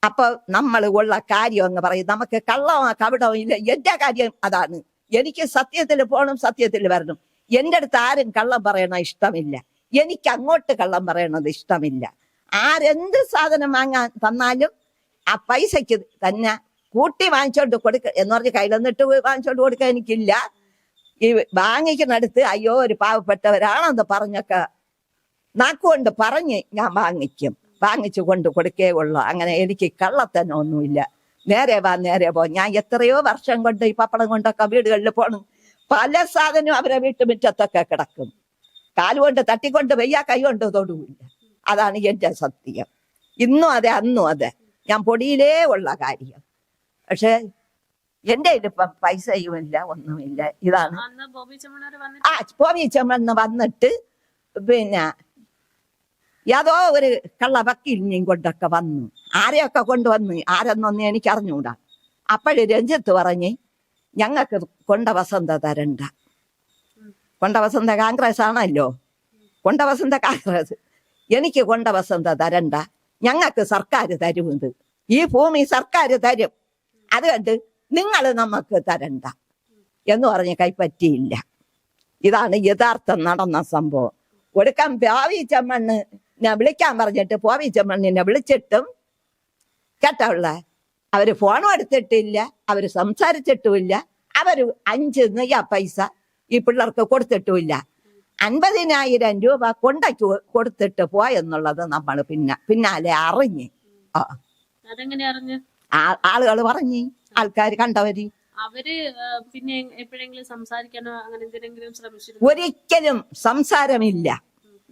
അപ്പൊ നമ്മൾ ഉള്ള കാര്യം അങ്ങ് പറയും. നമുക്ക് കള്ളമോ കവിടമോ ഇല്ല. എന്റെ കാര്യം അതാണ്. എനിക്ക് സത്യത്തിൽ പോകണം, സത്യത്തിൽ വരണം. എന്റെ അടുത്ത് ആരും കള്ളം പറയണ ഇഷ്ടമില്ല, എനിക്ക് അങ്ങോട്ട് കള്ളം പറയണത് ഇഷ്ടമില്ല. ആരെന്ത് സാധനം വാങ്ങാൻ തന്നാലും ആ പൈസക്ക് തന്നെ കൂട്ടി വാങ്ങിച്ചോണ്ട് കൊടുക്ക എന്ന് പറഞ്ഞ് കയ്യിലൊന്നിട്ട് വാങ്ങിച്ചോണ്ട് കൊടുക്കാൻ എനിക്കില്ല. ഈ വാങ്ങിക്കുന്നിടത്ത് അയ്യോ ഒരു പാവപ്പെട്ടവരാണെന്ന് പറഞ്ഞൊക്കെ നാക്കുകൊണ്ട് പറഞ്ഞ് ഞാൻ വാങ്ങിച്ചു കൊണ്ട് കൊടുക്കേ ഉള്ളു. അങ്ങനെ എനിക്ക് കള്ളത്തന്നെ ഒന്നുമില്ല. നേരെ പോ. ഞാൻ എത്രയോ വർഷം കൊണ്ട് ഈ പപ്പടം കൊണ്ടൊക്കെ വീടുകളിൽ പോണം. പല സാധനവും അവരെ വീട്ടുമുറ്റത്തൊക്കെ കിടക്കും. കാലുകൊണ്ട് തട്ടിക്കൊണ്ട് വയ്യ, കൈ കൊണ്ട് തൊടുവില്ല. അതാണ് എന്റെ സത്യം. ഇന്നും അതെ അന്നും അതെ. ഞാൻ പൊടിയിലേ ഉള്ള കാര്യം. പക്ഷെ എന്റെ ഇപ്പം പൈസയുമില്ല, ഒന്നുമില്ല. ഇതാണ് ബോബി ചെമ്മണ്ണ് വന്നിട്ട് പിന്നെ യാതോ ഒരു കള്ള വക്കീലിനെയും കൊണ്ടൊക്കെ വന്നു. ആരെയൊക്കെ കൊണ്ടുവന്ന് ആരെന്നൊന്നും എനിക്ക് അറിഞ്ഞൂടാ. അപ്പോഴ് രഞ്ജിത്ത് പറഞ്ഞ് ഞങ്ങൾക്ക് കൊണ്ട വസന്ത തരണ്ട. കൊണ്ട വസന്ത കോൺഗ്രസ് ആണല്ലോ, കൊണ്ട വസന്ത കോൺഗ്രസ്. എനിക്ക് കൊണ്ട വസന്ത തരണ്ട, ഞങ്ങൾക്ക് സർക്കാർ തരുന്നത്, ഈ ഭൂമി സർക്കാർ തരും, അത് കണ്ട് നിങ്ങൾ നമുക്ക് തരണ്ട എന്ന് പറഞ്ഞ് കൈപ്പറ്റിയില്ല. ഇതാണ് യഥാർത്ഥം നടന്ന സംഭവം. ഒടുക്കം ബോബി ചെമ്മണ്ണ് ഞാൻ വിളിക്കാൻ പറഞ്ഞിട്ട് ബോബി ചെമ്മണ്ണിനെ വിളിച്ചിട്ടും കേട്ടുള്ള അവര് ഫോണും എടുത്തിട്ടില്ല, അവര് സംസാരിച്ചിട്ടുമില്ല. അവര് 5 നെയ്യാ പൈസ ഈ പിള്ളേർക്ക് കൊടുത്തിട്ടുമില്ല. 50,000 രൂപ കൊണ്ടയ്ക്ക് കൊടുത്തിട്ട് പോയെന്നുള്ളത് നമ്മൾ പിന്നാലെ അറിഞ്ഞ്. ആളുകൾ പറഞ്ഞ്, ആൾക്കാർ കണ്ടവര്. അവര് പിന്നെ എപ്പോഴെങ്കിലും സംസാരിക്കാനോ അങ്ങനെ എന്തെങ്കിലും ശ്രമിച്ചു? ഒരിക്കലും സംസാരമില്ല,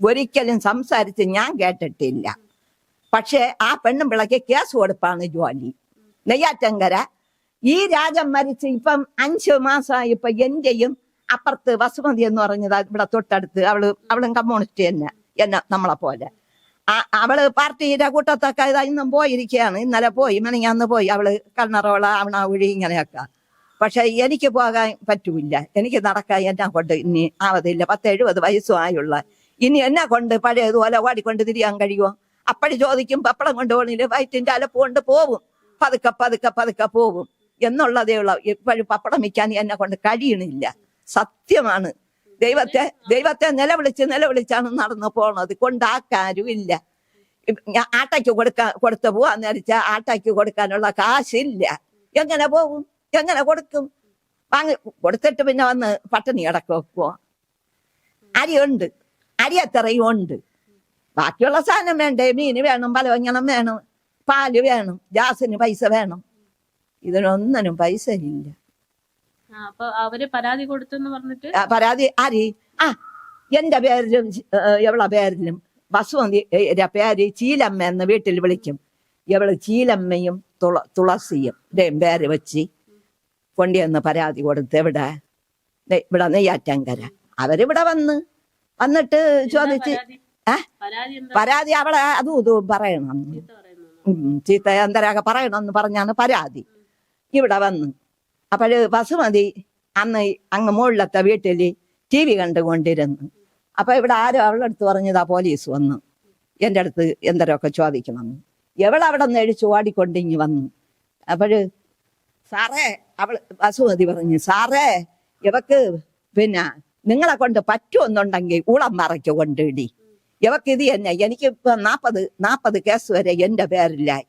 ഒരിക്കലും സംസാരിച്ച് ഞാൻ കേട്ടിട്ടില്ല. പക്ഷെ ആ പെണ്ണും പിള്ളക്ക് കേസ് കൊടുപ്പാണ് ജോലി. നെയ്യാറ്റങ്കര ഈ രാജം മരിച്ച് ഇപ്പം 5 മാസമായി. ഇപ്പൊ എന്റെയും അപ്പുറത്ത് വസുമതി എന്ന് പറഞ്ഞത് ഇവിടെ തൊട്ടടുത്ത്, അവളും കമ്മ്യൂണിസ്റ്റ് എന്നെ നമ്മളെ പോലെ. അവള് പാർട്ടിയുടെ കൂട്ടത്തൊക്കെ ഇന്നും പോയിരിക്കുകയാണ്. ഇന്നലെ പോയി, മെനങ്ങാന്ന് പോയി. അവള് കണ്ണറോള അവണാവുഴി ഇങ്ങനെയൊക്കെ. പക്ഷെ എനിക്ക് പോകാൻ പറ്റൂല, എനിക്ക് നടക്കാൻ എന്നെ കൊണ്ട് ഇനി ആവതില്ല. 70 വയസ്സും ആയുള്ള ഇനി എന്നെ കൊണ്ട് പഴയതുപോലെ ഓടിക്കൊണ്ട് തിരിയാൻ കഴിയുമോ? അപ്പഴ് ചോദിക്കും പപ്പടം കൊണ്ട് പോണില്ല, വയറ്റിന്റെ അലപ്പ് കൊണ്ട് പോവും, പതുക്കെ പോവും എന്നുള്ളതേ ഉള്ളൂ. ഇപ്പോഴും പപ്പടം വയ്ക്കാൻ എന്നെ കൊണ്ട് കഴിയണില്ല. സത്യമാണ്. ദൈവത്തെ നിലവിളിച്ചാണ് നടന്നു പോണത്. കൊണ്ടാക്കാരും ഇല്ല. ആട്ടയ്ക്ക് കൊടുത്ത പോവാന്ന് വെച്ചാൽ ആട്ടയ്ക്ക് കൊടുക്കാനുള്ള കാശില്ല. എങ്ങനെ പോവും, എങ്ങനെ കൊടുക്കും? കൊടുത്തിട്ട് പിന്നെ വന്ന് പട്ടിണി കിടക്കുവോ? അരിയുണ്ട്, അരി എത്രയും ഉണ്ട്. ബാക്കിയുള്ള സാധനം വേണ്ടേ? മീന് വേണം, പലവ്യഞ്ജനം വേണം, പാല് വേണം, ഗ്യാസിന് പൈസ വേണം. ഇതിനൊന്നിനും പൈസ ഇല്ല. അപ്പൊ അവര് പരാതി കൊടുത്തെന്ന് പറഞ്ഞിട്ട്? പരാതി ആര്? എന്റെ പേരിലും എവളെ പേരിലും. വസുമതി പേര് ചീലമ്മ എന്ന് വീട്ടിൽ വിളിക്കും. എവള് ചീലമ്മയും തുളസിയും പേര് വെച്ച് കൊണ്ടുവന്ന് പരാതി കൊടുത്ത്. ഇവിടെ നെയ്യാറ്റങ്കര. അവരിവിടെ വന്നിട്ട് ചോദിച്ച് പരാതി അവളെ അതും ഇതും പറയണം, ചീത്ത എന്തരൊക്കെ പറയണമെന്ന് പറഞ്ഞാണ് പരാതി. ഇവിടെ വന്ന് അപ്പോഴ് വസുമതി അന്ന് അങ്ങ് മുകളിലത്തെ വീട്ടില് TV കണ്ടുകൊണ്ടിരുന്നു. അപ്പൊ ഇവിടെ ആരും അവളുടെ അടുത്ത് പറഞ്ഞതാ പോലീസ് വന്നു എന്റെ അടുത്ത് എന്തരൊക്കെ ചോദിക്കണമെന്ന്. എവളവിടെ നിന്ന് എഴിച്ചു ഓടിക്കൊണ്ടിങ്ങി വന്നു. അപ്പോഴ് സാറേ, വസുമതി പറഞ്ഞു, സാറേ ഇവക്ക് പിന്നെ നിങ്ങളെ കൊണ്ട് പറ്റുമെന്നുണ്ടെങ്കിൽ ഉളംമറയ്ക്ക് കൊണ്ടിടി. ഇവക്ക് ഇത് തന്നെ. എനിക്കിപ്പോ 40 കേസ് വരെ എന്റെ പേരിലായി.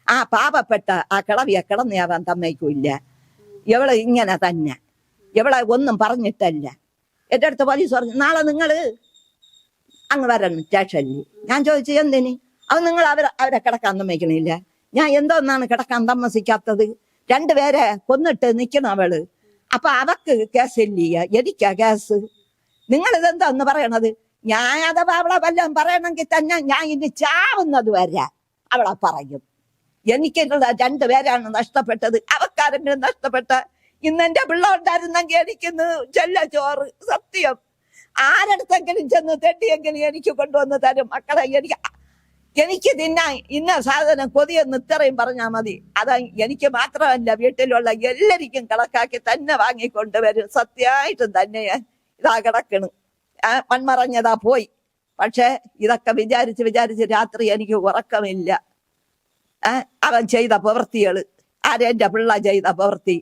ആ പാവപ്പെട്ട ആ കിളവിയെ കിടന്നേവാൻ തമ്മയ്ക്കില്ല. ഇവള് ഇങ്ങനെ തന്നെ, ഇവളെ ഒന്നും പറഞ്ഞിട്ടല്ല. എന്റെ അടുത്ത് പോലീസ് പറഞ്ഞു, നാളെ നിങ്ങള് അങ്ങ് വരണം സ്റ്റേഷനിൽ. ഞാൻ ചോദിച്ചു എന്തിന്? അത് നിങ്ങൾ അവരെ കിടക്കാൻ തമ്മയ്ക്കണില്ല. ഞാൻ എന്തോന്നാണ് കിടക്കാൻ താമസിക്കാത്തത്? 2 പേരെ കൊന്നിട്ട് നിൽക്കണം അവള്. അപ്പൊ അവക്ക് കേസില്ല, എനിക്കാ കേസ്. നിങ്ങൾ ഇതെന്താന്ന് പറയണത്? ഞാൻ അഥവാ അവളെ വല്ലതും പറയണമെങ്കിൽ തന്നെ ഞാൻ ഇനി ചാവുന്നത് വരെ അവളെ പറയും. എനിക്കുള്ള 2 പേരാണ് നഷ്ടപ്പെട്ടത്. അവക്കാരെങ്കിലും നഷ്ടപ്പെട്ട ഇന്ന് എന്റെ പിള്ള ഉണ്ടായിരുന്നെങ്കിൽ എനിക്കിന്ന് ചെല്ല ചോറ്. സത്യം. ആരടുത്തെങ്കിലും ചെന്ന് തെട്ടിയെങ്കിലും എനിക്ക് കൊണ്ടുവന്ന് തരും. മക്കളെ, എനിക്ക് തിന്നാൻ ഇന്ന സാധനം കൊതിയെന്ന് ഇത്രയും പറഞ്ഞാൽ മതി. അതാ എനിക്ക് മാത്രമല്ല, വീട്ടിലുള്ള എല്ലാവർക്കും കണക്കാക്കി തന്നെ വാങ്ങിക്കൊണ്ടുവരും. സത്യമായിട്ടും തന്നെ ഇതാ കിടക്കണ്, മൺമറഞ്ഞതാ പോയി. പക്ഷെ ഇതൊക്കെ വിചാരിച്ച് രാത്രി എനിക്ക് ഉറക്കമില്ല. അവൻ ചെയ്ത പ്രവൃത്തികള്, ആരെന്റെ പിള്ള ചെയ്ത പ്രവൃത്തി.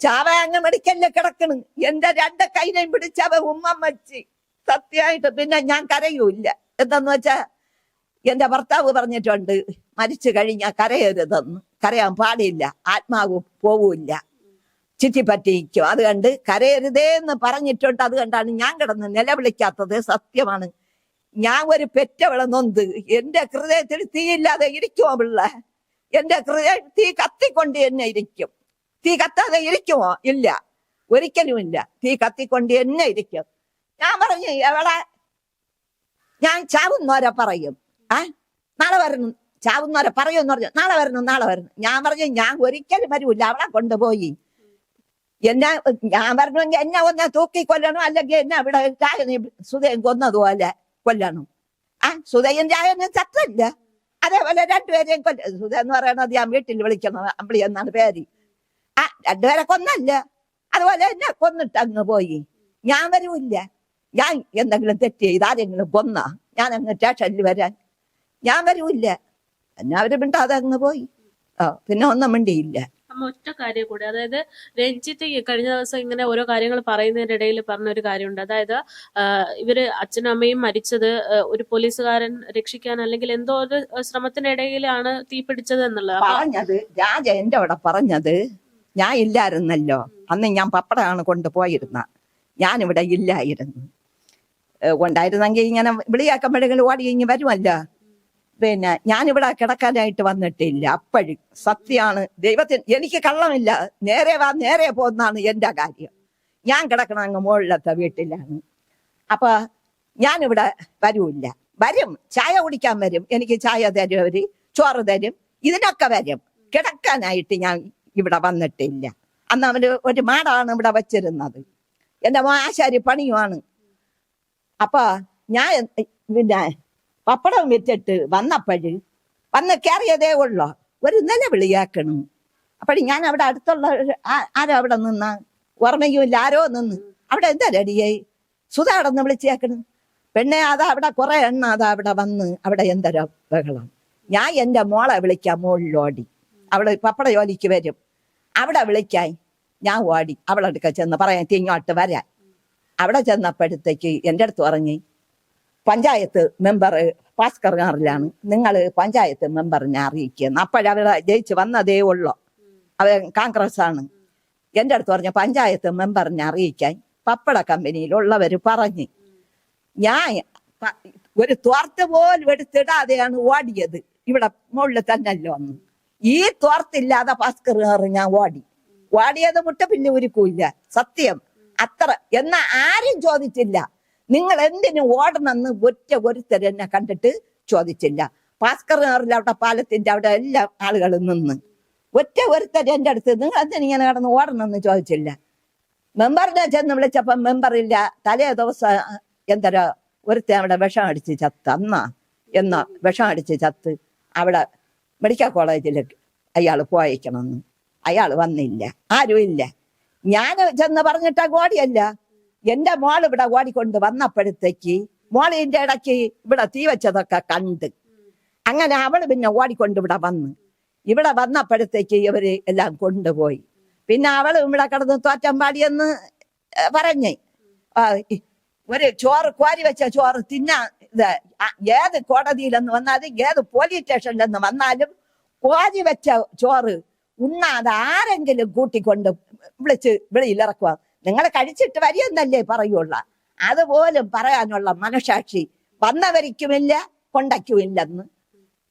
ചാവ അങ്ങ് മെഡിക്കലില് കിടക്കണ്, എന്റെ 2 കൈനയും പിടിച്ചവ ഉമ്മ വച്ച്. സത്യമായിട്ട് പിന്നെ ഞാൻ കരയൂല്ല. എന്താന്ന് വെച്ചാ എന്റെ ഭർത്താവ് പറഞ്ഞിട്ടുണ്ട്, മരിച്ചു കഴിഞ്ഞാൽ കരയരുതെന്ന്. കരയാൻ പാടില്ല, ആത്മാവ് പോവൂല്ല, ചുറ്റിപ്പറ്റിക്കും. അത് കണ്ട് കരയരുതേ എന്ന് പറഞ്ഞിട്ടുണ്ട്. അത് കണ്ടാണ് ഞാൻ കിടന്ന് നിലവിളിക്കാത്തത്. സത്യമാണ്. ഞാൻ ഒരു പെറ്റവളെ നൊന്ത് എന്റെ ഹൃദയത്തിൽ തീയില്ലാതെ ഇരിക്കുമോ പിള്ള? എന്റെ ഹൃദയം തീ കത്തിക്കൊണ്ട് തന്നെ ഇരിക്കും. തീ കത്താതെ ഇരിക്കുമോ? ഇല്ല, ഒരിക്കലും ഇല്ല. തീ കത്തിക്കൊണ്ട് തന്നെ ഇരിക്കും. ഞാൻ പറഞ്ഞു, എവളെ ഞാൻ ചാവുന്നവരെ പറയും. നാളെ വരണം, ചാവുന്നവരെ പറയുമെന്ന് പറഞ്ഞു. നാളെ വരണം. ഞാൻ പറഞ്ഞു, ഞാൻ ഒരിക്കലും വരൂല്ല. അവളെ കൊണ്ടുപോയി ഞാൻ വരണമെങ്കിൽ എന്നെ ഒന്നെ തൂക്കിക്കൊല്ലണം, അല്ലെങ്കിൽ എന്നെ ഇവിടെ സുധയും കൊന്നതുപോലെ കൊല്ലണം. സുധയും രായനും ചത്തല്ല. അതേപോലെ 2 പേരെയും സുധ എന്ന് പറയണത് ഞാൻ വീട്ടിൽ വിളിക്കണം, അമ്പിളി എന്നാണ് പേര്. 2 പേരെ കൊന്നല്ല, അതുപോലെ എന്നെ കൊന്നിട്ട് അങ്ങ് പോയി. ഞാൻ വരൂല്ല. ഞാൻ എന്തെങ്കിലും തെറ്റ് ചെയ്ത് ആരെങ്കിലും കൊന്ന ഞാൻ അങ്ങ് സ്റ്റേഷനിൽ വരാൻ ഞാൻ വരൂല്ല. എന്നെ അവര് മിണ്ടാതെ അങ്ങ് പോയി. പിന്നെ ഒന്നും മിണ്ടിയില്ല. അമ്മ ഒറ്റ കാര്യം കൂടി, അതായത് രഞ്ജിത്ത് കഴിഞ്ഞ ദിവസം ഇങ്ങനെ ഓരോ കാര്യങ്ങൾ പറയുന്നതിന്റെ ഇടയിൽ പറഞ്ഞൊരു കാര്യമുണ്ട്. അതായത് ഇവര് അച്ഛനും അമ്മയും മരിച്ചത് ഒരു പോലീസുകാരൻ രക്ഷിക്കാൻ അല്ലെങ്കിൽ എന്തോ ഒരു ശ്രമത്തിനിടയിലാണ് തീപിടിച്ചത് എന്നുള്ളത് പറഞ്ഞത്. രാജ എന്റെ അവിടെ പറഞ്ഞത് ഞാൻ ഇല്ലായിരുന്നല്ലോ അന്ന്. ഞാൻ പപ്പടമാണ് കൊണ്ടുപോയിരുന്ന, ഞാനിവിടെ ഇല്ലായിരുന്നു. ഉണ്ടായിരുന്നെങ്കിൽ ഇങ്ങനെ വിളിയാക്കുമ്പോഴെങ്കിലും ഓടി ഇങ്ങി വരുമല്ലോ. പിന്നെ ഞാനിവിടെ കിടക്കാനായിട്ട് വന്നിട്ടില്ല. അപ്പോഴും സത്യമാണ്, ദൈവത്തിന് എനിക്ക് കള്ളമില്ല. നേരെ വാ നേരെ പോകുന്നതാണ് എന്റെ കാര്യം. ഞാൻ കിടക്കണം അങ്ങ് മുകളിലത്തെ വീട്ടിലാണ്. അപ്പൊ ഞാനിവിടെ വരൂല്ല. വരും, ചായ കുടിക്കാൻ വരും, എനിക്ക് ചായ തരും, അവര് ചോറ് തരും, ഇതിനൊക്കെ വരും. കിടക്കാനായിട്ട് ഞാൻ ഇവിടെ വന്നിട്ടില്ല. അന്ന് അവര് ഒരു മാടാണ് ഇവിടെ വച്ചിരുന്നത്. എന്റെ ആശാരി പണിയുമാണ്. അപ്പൊ ഞാൻ പിന്നെ പപ്പടം വിറ്റിട്ട് വന്ന് കയറിയതേ ഉള്ളോ, ഒരു നിലവിളിയാക്കണം. അപ്പോഴും ഞാൻ അവിടെ അടുത്തുള്ള ആരോ അവിടെ നിന്ന ഓർമ്മയുമില്ല, ആരോ നിന്ന് അവിടെ എന്താ റെഡിയായി സുധ അവിടെ നിന്ന് വിളിച്ചേക്കണം. പെണ്ണെ അതാ അവിടെ കുറെ എണ്ണ അതാ അവിടെ വന്ന് അവിടെ എന്തരോ ബഹളം. ഞാൻ എന്റെ മോളെ വിളിക്കാൻ മുകളിലോടി. അവള് പപ്പട ജോലിക്ക് വരും, അവിടെ വിളിക്കാൻ ഞാൻ ഓടി. അവളെടുക്ക ചെന്ന് പറയാൻ ഇങ്ങോട്ട് വരാൻ. അവിടെ ചെന്നപ്പോഴത്തേക്ക് എൻ്റെ അടുത്ത് പറഞ്ഞ്, പഞ്ചായത്ത് മെമ്പർ ഭാസ്കർ കാറിലാണ്, നിങ്ങൾ പഞ്ചായത്ത് മെമ്പറിനെ അറിയിക്കുന്നു. അപ്പോഴവിടെ ജയിച്ച് വന്നതേ ഉള്ളൂ, അവൻ കോൺഗ്രസ് ആണ്. എൻ്റെ അടുത്ത് പറഞ്ഞ പഞ്ചായത്ത് മെമ്പറിനെ അറിയിക്കാൻ പപ്പട കമ്പനിയിലുള്ളവർ പറഞ്ഞ്. ഞാൻ ഒരു തോർത്ത് പോലും എടുത്തിടാതെയാണ് ഓടിയത്. ഇവിടെ മുകളിൽ തന്നെയല്ലോ അന്ന്. ഈ തോർത്തില്ലാതെ ഭാസ്കർ കാറ് ഞാൻ ഓടിയത് മുട്ടപ്പില്ല് ഉരുക്കൂല്ല. സത്യം അത്ര. എന്നാ ആരും ചോദിച്ചില്ല, നിങ്ങൾ എന്തിനു ഓടണമെന്ന് ഒരുത്തർ എന്നെ കണ്ടിട്ട് ചോദിച്ചില്ല. ഭാസ്കർ കാറിൽ അവിടെ പാലത്തിന്റെ അവിടെ എല്ലാ ആളുകളും നിന്ന് ഒരുത്തർ എൻ്റെ അടുത്ത് നിങ്ങൾ എന്തിനു ഇങ്ങനെ കിടന്ന് ഓടണമെന്ന് ചോദിച്ചില്ല. മെമ്പറിനെ ചെന്ന് വിളിച്ചപ്പം മെമ്പറില്ല. തലേ ദിവസം എന്തരോ ഒരുത്തൻ അവിടെ വിഷം അടിച്ച് ചത്ത്. എന്നാ വിഷം അടിച്ച് ചത്ത് അവിടെ മെഡിക്കൽ കോളേജിൽ അയാൾ പോയേക്കണമെന്ന്. അയാൾ വന്നില്ല, ആരും ഇല്ല. ഞാൻ ചെന്ന് പറഞ്ഞിട്ടാ ഓടിയല്ല. എന്റെ മോൾ ഇവിടെ ഓടിക്കൊണ്ട് വന്നപ്പോഴത്തേക്ക് മോളിന്റെ ഇടയ്ക്ക് ഇവിടെ തീ വെച്ചതൊക്കെ കണ്ട് അങ്ങനെ അവള് പിന്നെ ഓടിക്കൊണ്ട് ഇവിടെ വന്നപ്പോഴത്തേക്ക് ഇവര് എല്ലാം കൊണ്ടുപോയി. പിന്നെ അവള് ഇവിടെ കിടന്ന് തോറ്റമ്പാടിയെന്ന് പറഞ്ഞേ. ഒരു ചോറ് കോരി വെച്ച ചോറ് തിന്നാ ഏത് കോടതിയിലെന്ന് വന്നാലും ഏത് പോലീസ് സ്റ്റേഷനിലെന്ന് വന്നാലും കോരി വെച്ച ചോറ് ഉണ്ണാതെ ആരെങ്കിലും കൂട്ടിക്കൊണ്ട് വിളിച്ച് വെളിയിലിറക്കുക. നിങ്ങൾ കഴിച്ചിട്ട് വരിയെന്നല്ലേ പറയുള്ള. അതുപോലും പറയാനുള്ള മനസാക്ഷി വന്നവരിക്കുമില്ല, കൊണ്ടയ്ക്കുമില്ലെന്ന്.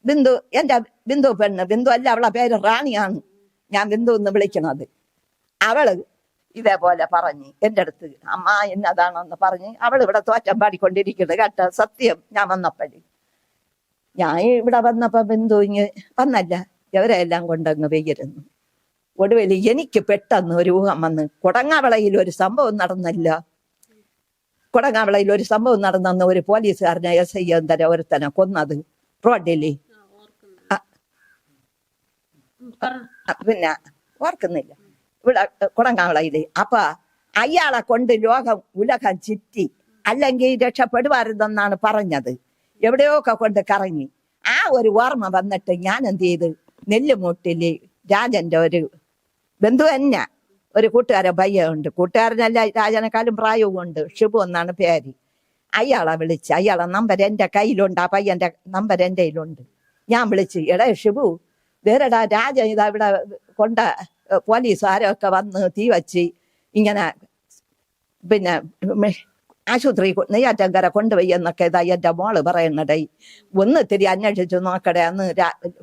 ബിന്ദു, എന്റെ ബിന്ദു പെണ്ണ്, ബിന്ദു അല്ല അവളെ പേര് റാണിയാണ്, ഞാൻ ബിന്ദു എന്ന് വിളിക്കുന്നത്. അവള് ഇതേപോലെ പറഞ്ഞ് എൻ്റെ അടുത്ത് അമ്മ എന്നതാണെന്ന് പറഞ്ഞ് അവൾ ഇവിടെ തോറ്റം പാടിക്കൊണ്ടിരിക്കുന്നത് കേട്ട സത്യം. ഞാൻ വന്നപ്പോഴേ ഞാൻ ഇവിടെ വന്നപ്പോ ബന്ധു ഇങ്ങ് വന്നല്ല, ഇവരെല്ലാം കൊണ്ടങ്ങ് വെയ്യരുന്നു. ഒടുവിൽ എനിക്ക് പെട്ടെന്ന് ഒരു ഊഹം വന്ന്, കൊടങ്ങാവിളയിൽ ഒരു സംഭവം നടന്നല്ല, കൊടങ്ങാവിളയിൽ ഒരു സംഭവം നടന്നെന്ന് ഒരു പോലീസുകാരനെ SI എന്തര ഒരുത്തനെ കൊന്നത് റോഡില്. പിന്നെ ഓർക്കുന്നില്ല, ഇവിടെ കൊടങ്ങാവിളയില്. അപ്പൊ അയാളെ കൊണ്ട് ഉലകം ചുറ്റി, അല്ലെങ്കിൽ രക്ഷപ്പെടുവാരുതെന്നാണ് പറഞ്ഞത്. എവിടെയൊക്കെ കൊണ്ട് കറങ്ങി. ആ ഒരു ഓർമ്മ വന്നിട്ട് ഞാൻ എന്ത് ചെയ്ത്, നെല്ലുമൂട്ടില് രാജന്റെ ഒരു ബന്ധു തന്നെ ഒരു കൂട്ടുകാരൻ പയ്യുണ്ട്, കൂട്ടുകാരനല്ല രാജനെക്കാളും പ്രായവും ഉണ്ട്, ഷിബു എന്നാണ് പേര്. അയാളെ വിളിച്ച്, അയാളെ നമ്പർ എൻ്റെ കയ്യിലുണ്ട്, ആ പയ്യന്റെ നമ്പർ എൻ്റെ കയ്യിലുണ്ട്. ഞാൻ വിളിച്ച്, എടാ ഷിബു, വേറെടാ രാജൻ ഇതാ ഇവിടെ കൊണ്ട പോലീസ് ആരൊക്കെ വന്ന് തീ വച്ച് ഇങ്ങനെ പിന്നെ ആശുപത്രി നെയ്യാറ്റങ്കര കൊണ്ടുപോയി എന്നൊക്കെ ഇതാ എൻ്റെ മോള് പറയുന്നടേ, ഒന്ന് ഇത്തിരി അന്വേഷിച്ചു നോക്കടേ, അന്ന്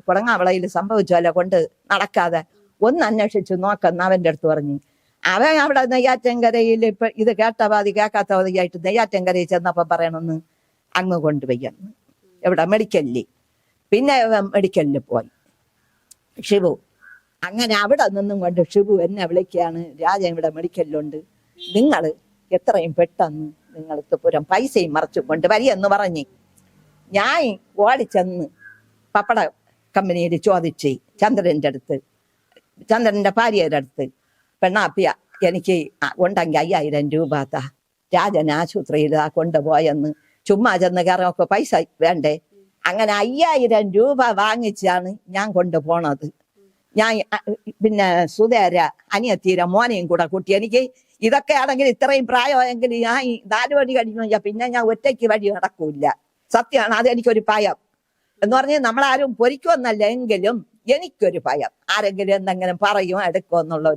കൊടങ്ങാവിളയിൽ സംഭവിച്ചല്ല കൊണ്ട് നടക്കാതെ ഒന്ന് അന്വേഷിച്ചു നോക്കെന്ന് അവൻ്റെ അടുത്ത് പറഞ്ഞു. അവൻ അവിടെ നെയ്യാറ്റങ്കരയിൽ ഇപ്പൊ ഇത് കേട്ട പാതി കേൾക്കാത്ത പാതിയായിട്ട് നെയ്യാറ്റങ്കരയിൽ ചെന്നപ്പോ പറയണമെന്ന് അങ്ങ് കൊണ്ടുപോയെന്ന്, എവിടെ മെഡിക്കലില്. പിന്നെ മെഡിക്കലിൽ പോയി ഷിബു. അങ്ങനെ അവിടെ നിന്നും കൊണ്ട് ഷിബു എന്നെ വിളിക്കുകയാണ്, രാജൻ ഇവിടെ മെഡിക്കലിലുണ്ട്, നിങ്ങൾ എത്രയും പെട്ടെന്ന് നിങ്ങൾക്ക് പുരം പൈസയും മറച്ചു കൊണ്ട് വരിയെന്ന് പറഞ്ഞ് ഞാൻ ഓടിച്ചെന്ന് പപ്പട കമ്പനിയിൽ ചോദിച്ച് ചന്ദ്രൻ്റെ അടുത്ത്, ചന്ദ്രന്റെ ഭാര്യയുടെ അടുത്ത്, പെണ്ണാപ്പിയ എനിക്ക് ഉണ്ടെങ്കിൽ 5000 രൂപ താ, രാജൻ ആശുപത്രിയിൽ കൊണ്ടുപോയെന്ന്. ചുമ്മാ ചെന്ന് കയറൊക്കെ പൈസ വേണ്ടേ. അങ്ങനെ 5000 രൂപ വാങ്ങിച്ചാണ് ഞാൻ കൊണ്ടുപോണത്. ഞാൻ പിന്നെ സുധേര അനിയത്തീര മോനെയും കൂടെ കൂട്ടി. എനിക്ക് ഇതൊക്കെ ആണെങ്കിൽ ഇത്രയും പ്രായമായെങ്കിൽ ഞാൻ 4 മണി കഴിഞ്ഞു പിന്നെ ഞാൻ ഒറ്റയ്ക്ക് വഴി നടക്കൂല. സത്യമാണ്, അതെനിക്കൊരു ഭയം എന്ന് പറഞ്ഞാൽ നമ്മളാരും പൊരിക്കുമെന്നല്ല, എങ്കിലും എനിക്കൊരു ഭയം, ആരെങ്കിലും എന്തെങ്കിലും പറയുമോ എടുക്കുമോ എന്നുള്ള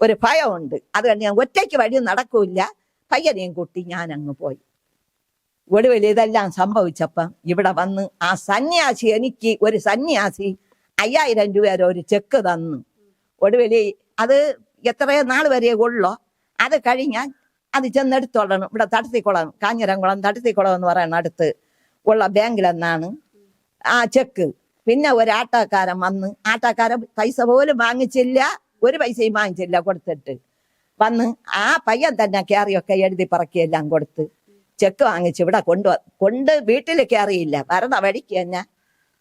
ഒരു ഭയമുണ്ട്. അതുകൊണ്ട് ഞാൻ ഒറ്റയ്ക്ക് വഴി നടക്കൂല. പയ്യനെയും കൂട്ടി ഞാൻ അങ്ങ് പോയി. ഒടുവിൽ ഇതെല്ലാം സംഭവിച്ചപ്പം ഇവിടെ വന്ന് ആ സന്യാസി, എനിക്ക് ഒരു സന്യാസി 5000 രൂപ ഒരു ചെക്ക് തന്നു. ഒടുവിൽ അത് എത്രയോ നാൾ വരെ ഉള്ളോ, അത് കഴിഞ്ഞാൽ അത് ചെന്നെടുത്തോളണം. ഇവിടെ തടത്തിക്കുളം, കാഞ്ഞിരംകുളം തടത്തിക്കുളം എന്ന് പറയുന്ന അടുത്ത് ഉള്ള ബാങ്കിലെന്നാണ് ആ ചെക്ക്. പിന്നെ ഒരാട്ടക്കാരൻ വന്ന്, ആട്ടക്കാരൻ പൈസ പോലും വാങ്ങിച്ചില്ല, ഒരു പൈസയും വാങ്ങിച്ചില്ല, കൊടുത്തിട്ട് വന്ന് ആ പയ്യൻ തന്നെ കയറിയൊക്കെ എഴുതി പറക്കിയെല്ലാം കൊടുത്ത് ചെക്ക് വാങ്ങിച്ച് ഇവിടെ കൊണ്ട് വീട്ടിൽ കയറിയില്ല, വരണ വഴിക്ക് തന്നെ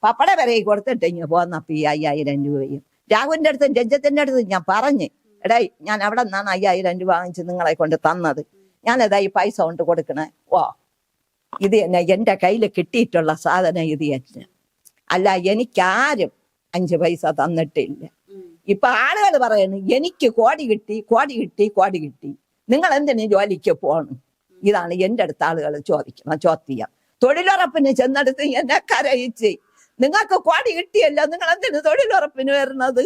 പപ്പട വരെ കൊടുത്തിട്ട് ഇങ്ങനെ പോന്നപ്പോ ഈ 5000 രൂപയും രാഘുവിന്റെ അടുത്തും രഞ്ജത്തിന്റെ അടുത്തും ഞാൻ പറഞ്ഞ്, എടേ ഞാൻ അവിടെ നിന്നാണ് 5000 രൂപ വാങ്ങിച്ച് നിങ്ങളെ കൊണ്ട് തന്നത്, ഞാനതാ ഈ പൈസ കൊണ്ട് കൊടുക്കണേ. ഓ ഇത് തന്നെ എൻ്റെ കയ്യിൽ കിട്ടിയിട്ടുള്ള സാധനം ഇത് തന്നെ, അല്ല എനിക്കാരും 5 പൈസ തന്നിട്ടില്ല. ഇപ്പൊ ആളുകൾ പറയുന്നു എനിക്ക് കോടി കിട്ടി, കോടി കിട്ടി, കോടി കിട്ടി, നിങ്ങൾ എന്തിനു ജോലിക്ക് പോകണം? ഇതാണ് എൻ്റെ അടുത്ത ആളുകൾ ചോദിക്കണം ചോദ്യം. തൊഴിലുറപ്പിന് ചെന്നെടുത്ത് എന്നെ കരയിച്ച്, നിങ്ങൾക്ക് കോടി കിട്ടിയല്ലോ, നിങ്ങൾ എന്തിനു തൊഴിലുറപ്പിന് വരുന്നത്?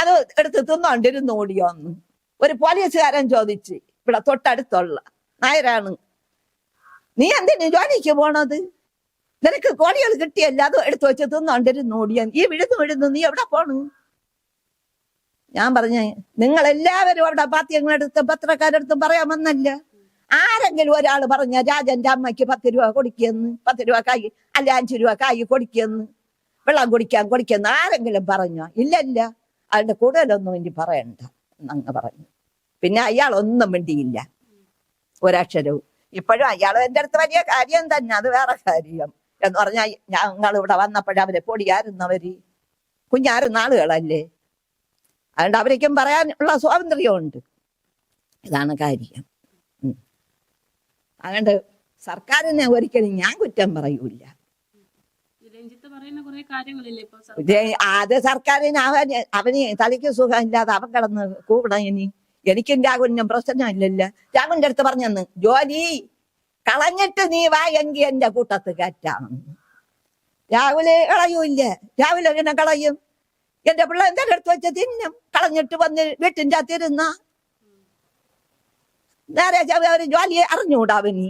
അത് എടുത്ത് തിന്നോണ്ടിരുന്ന് ഓടിയോന്ന് ഒരു പോലീസുകാരൻ ചോദിച്ച്, ഇവിടെ തൊട്ടടുത്തുള്ള നായരാണ്, നീ എന്തിനു ജോലിക്ക് പോണത്? നിനക്ക് കോടികൾ കിട്ടിയല്ല, അത് എടുത്തു വെച്ച് തിന്നോണ്ടിരുന്ന് ഓടിയാൻ, ഈ വിഴുന്ന് നീ എവിടെ പോണു? ഞാൻ പറഞ്ഞ നിങ്ങൾ എല്ലാവരും അവിടെ പാത്യങ്ങളെടുത്ത് പത്രക്കാരെടുത്തും പറയാമെന്നല്ല. ആരെങ്കിലും ഒരാൾ പറഞ്ഞ രാജന്റെ അമ്മയ്ക്ക് 10 രൂപ കൊടുക്കിയെന്ന്, 10 രൂപ കായ് അല്ല 5 രൂപ കായ് കൊടുക്കിയെന്ന്, വെള്ളം കൊടുക്കിയെന്ന് ആരെങ്കിലും പറഞ്ഞോ? ഇല്ലല്ല. അതിന്റെ കൂടുതലൊന്നും ഇനി പറയണ്ട എന്നങ്ങ് പറഞ്ഞു. പിന്നെ അയാൾ ഒന്നും മിണ്ടിയില്ല, ഒരക്ഷരവും. ഇപ്പോഴും അയാൾ എൻ്റെ അടുത്ത് വലിയ കാര്യം തന്നെ, അത് വേറെ കാര്യം എന്ന് പറഞ്ഞാൽ ഞങ്ങൾ ഇവിടെ വന്നപ്പോഴവരെ പൊടിയായിരുന്നവര് കുഞ്ഞായിരുന്ന ആളുകളല്ലേ, അതുകൊണ്ട് അവരേക്കും പറയാനുള്ള സ്വാതന്ത്ര്യമുണ്ട്. ഇതാണ് കാര്യം. അതുകൊണ്ട് സർക്കാരിനെ ഒരിക്കലും ഞാൻ കുറ്റം പറയൂല. അത് സർക്കാരിന് അവന് തലയ്ക്ക് സുഖമില്ലാതെ അവൻ കിടന്ന് കൂടണം. എനിക്കും രാഹുലിനും പ്രശ്നമില്ലല്ലോ. രാഹുലിന്റെ അടുത്ത് പറഞ്ഞെന്ന്, ജോലി കളഞ്ഞിട്ട് നീ വാ എങ്കിൽ എന്റെ കൂട്ടത്ത് കയറ്റാമെന്ന്. രാഹുല് കളയൂല്ല. രാഹുൽ എങ്ങനെ കളയും? എന്റെ പിള്ള എന്റെ അടുത്ത് വെച്ച് തിന്നും. കളഞ്ഞിട്ട് വന്ന് വീട്ടിൻ്റെ അകത്തിരുന്ന നേരെ ഒരു ജോലിയെ അറിഞ്ഞുകൂടാ അവന്.